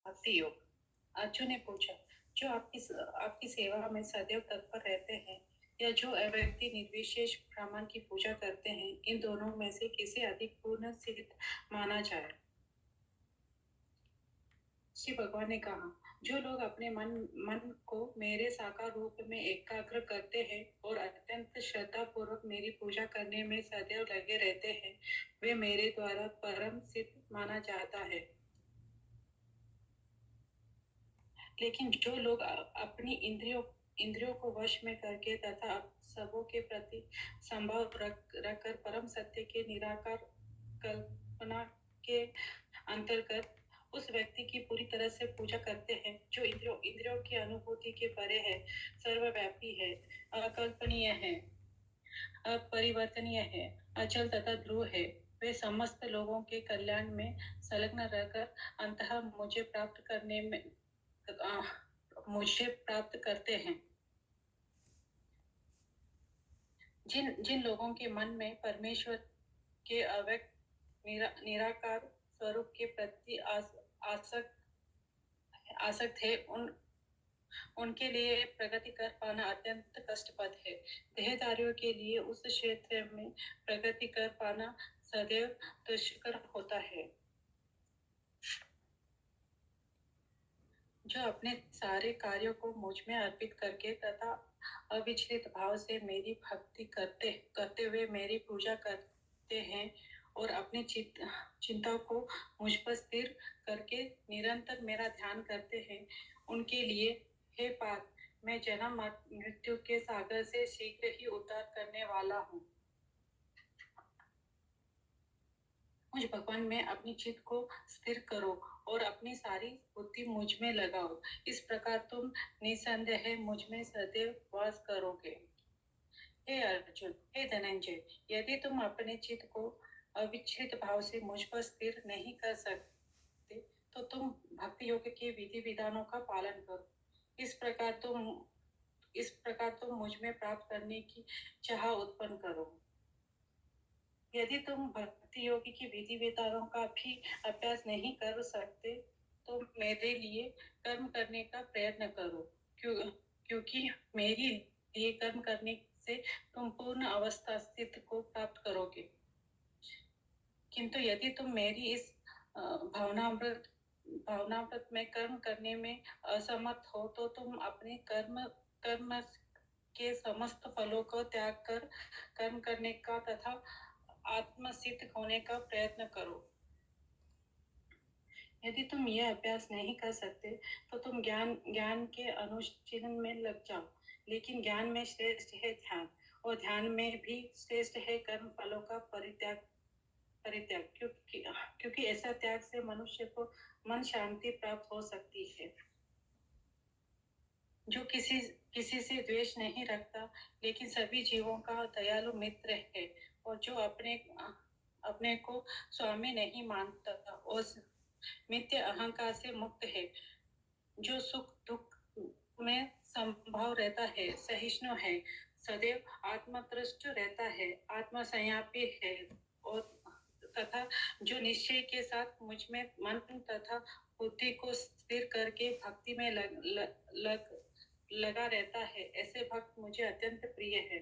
भक्ति योग। अर्जुन ने पूछा, जो आपकी सेवा में सदैव तत्पर रहते हैं या जो व्यक्ति निर्विशेष ब्राह्मण की पूजा करते हैं, इन दोनों में से किसे अधिक पूर्ण सिद्ध माना जाए? श्री भगवान ने कहा, जो लोग अपने मन को मेरे साकार रूप में एकाग्र करते हैं और अत्यंत श्रद्धा पूर्वक मेरी पूजा करने में सदैव लगे रहते हैं, वे मेरे द्वारा परम सिद्ध माना जाता है। लेकिन जो लोग अपनी इंद्रियों को वश में करके तथा सबों के प्रति संभाव रखकर परम सत्य के निराकार कल्पना के अंतर्गत उस व्यक्ति की पूरी तरह से पूजा करते हैं, जो इंद्रियों की अनुभूति के परे है, सर्वव्यापी है, अकल्पनीय है, अपरिवर्तनीय है, अचल तथा ध्रुव है, वे समस्त लोगों के कल्याण में संलग्न रहकर अंततः मुझे प्राप्त करते हैं। जिन लोगों के मन में परमेश्वर के अव्यक्त निराकार स्वरूप के प्रति आसक्त है, उनके लिए प्रगति कर पाना अत्यंत कष्टप्रद है। देहधारियों के लिए उस क्षेत्र में प्रगति कर पाना सदैव दुष्कर होता है। जो अपने सारे कार्यों को मुझ में अर्पित करके तथा अविचलित भाव से मेरी भक्ति करते हुए मेरी पूजा करते हैं और अपनी चिंता को मुझ पर स्थिर करके निरंतर मेरा ध्यान करते हैं, उनके लिए हे पार्थ, मैं जन्म मृत्यु के सागर से शीघ्र ही उद्धार करने वाला हूँ। मुझ भगवान में अपनी चित्त को स्थिर करो और अपनी सारी बुद्धि मुझ में लगाओ। इस प्रकार तुम निसंदेह मुझ में सदैव वास करोगे। हे अर्जुन, हे धनंजय, यदि तुम अपने चित्त को अविचलित भाव से मुझ पर स्थिर नहीं कर सकते, तो तुम भक्ति योग के विधि विधानों का पालन करो। इस प्रकार तुम मुझ में प्राप्त करने की चाह उत्पन्न करो। यदि तुम भक्ति योगी की विधि विधानों का भी अभ्यास नहीं कर सकते, तो मेरे लिए कर्म करने का प्रयत्न करो, क्योंकि मेरे लिए कर्म करने से तुम पूर्ण अवस्था स्थिति को प्राप्त करोगे। किंतु यदि तुम मेरी इस भावनामृत में कर्म करने में असमर्थ हो, तो तुम अपने कर्म के समस्त फलों को त्याग कर कर्म करने का तथा आत्मसिद्ध होने का प्रयत्न करो। यदि तुम यह अभ्यास नहीं कर सकते, तो तुम ज्ञान के अनुशीलन में लग जाओ। लेकिन ज्ञान में श्रेष्ठ है ध्यान, और ध्यान में भी श्रेष्ठ है कर्म फलों का परित्याग, क्योंकि ऐसा त्याग से मनुष्य को मन शांति प्राप्त हो सकती है। जो किसी से द्वेष नहीं रखता, लेकिन सभी जीवों का दयालु मित्र है, और जो अपने को स्वामी नहीं मानता और मिथ्य अहंकार से मुक्त है, जो सुख दुख में संभाव रहता है, सहिष्णु है, सदैव आत्मतृष्ट रहता है, आत्मसंयापी है, और तथा जो निश्चय के साथ मुझ में मन तथा बुद्धि को स्थिर करके भक्ति में लगा रहता है, ऐसे भक्त मुझे अत्यंत प्रिय है।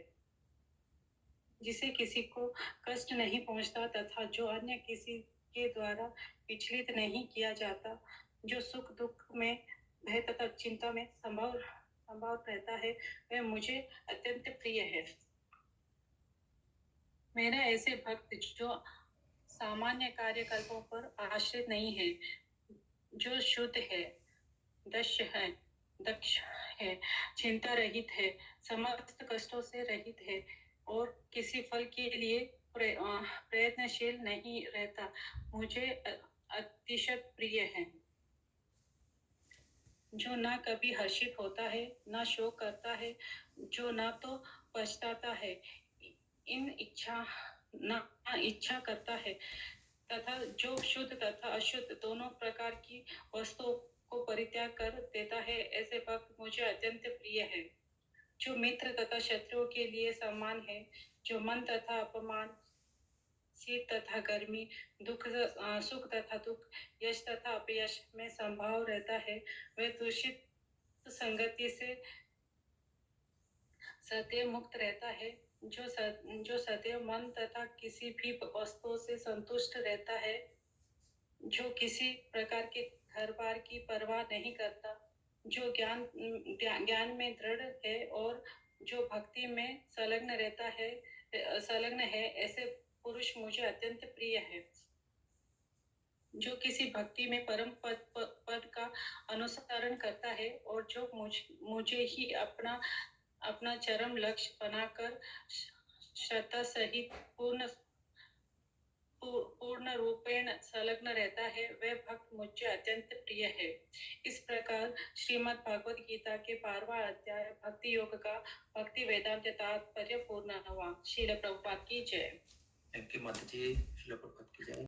जिसे किसी को कष्ट नहीं पहुंचता तथा जो अन्य किसी के द्वारा विचलित नहीं किया जाता, जो सुख दुख में भय तथा चिंता में संभाव रहता है, वह मुझे अत्यंत प्रिय है। मेरा ऐसे भक्त जो सामान्य कार्यकल्पों पर आश्रित नहीं है, जो शुद्ध है, दक्ष है, चिंता रहित है, समस्त कष्टों से रहित है और किसी फल के लिए प्रयत्नशील नहीं रहता, मुझे अतिशय प्रिय है। जो ना कभी हर्षित होता है, ना शोक करता है, जो ना तो पछताता है, ना इच्छा करता है, तथा जो शुद्ध तथा अशुद्ध दोनों प्रकार की वस्तुओं को परित्याग कर देता है, ऐसे भक्त मुझे अत्यंत प्रिय है। जो मित्र तथा शत्रुओं के लिए समान है, जो मन तथा अपमान शीत तथा गर्मी, सुख तथा दुख, यश तथा अपयश में संभाव रहता है। वह दूषित संगति से सदैव मुक्त रहता है। जो सदैव मन तथा किसी भी वस्तु से संतुष्ट रहता है, जो किसी प्रकार के घर बार की परवाह नहीं करता, जो ज्ञान में दृढ़ है और जो भक्ति में संलग्न है, ऐसे पुरुष मुझे अत्यंत प्रिय है। जो किसी भक्ति में परम पद का अनुसरण करता है और जो मुझे ही अपना चरम लक्ष्य बनाकर श्रद्धा सहित पूर्ण रूपेण संलग्न रहता है, वह भक्त मुझे अत्यंत प्रिय है। इस प्रकार श्रीमद् भागवत गीता के 12वां अध्याय भक्ति योग का भक्ति वेदांत तात्पर्य पूर्ण हुआ। श्रील प्रभुपाद की जय। थैंक यू माता जी। श्रील प्रभुपाद की जय।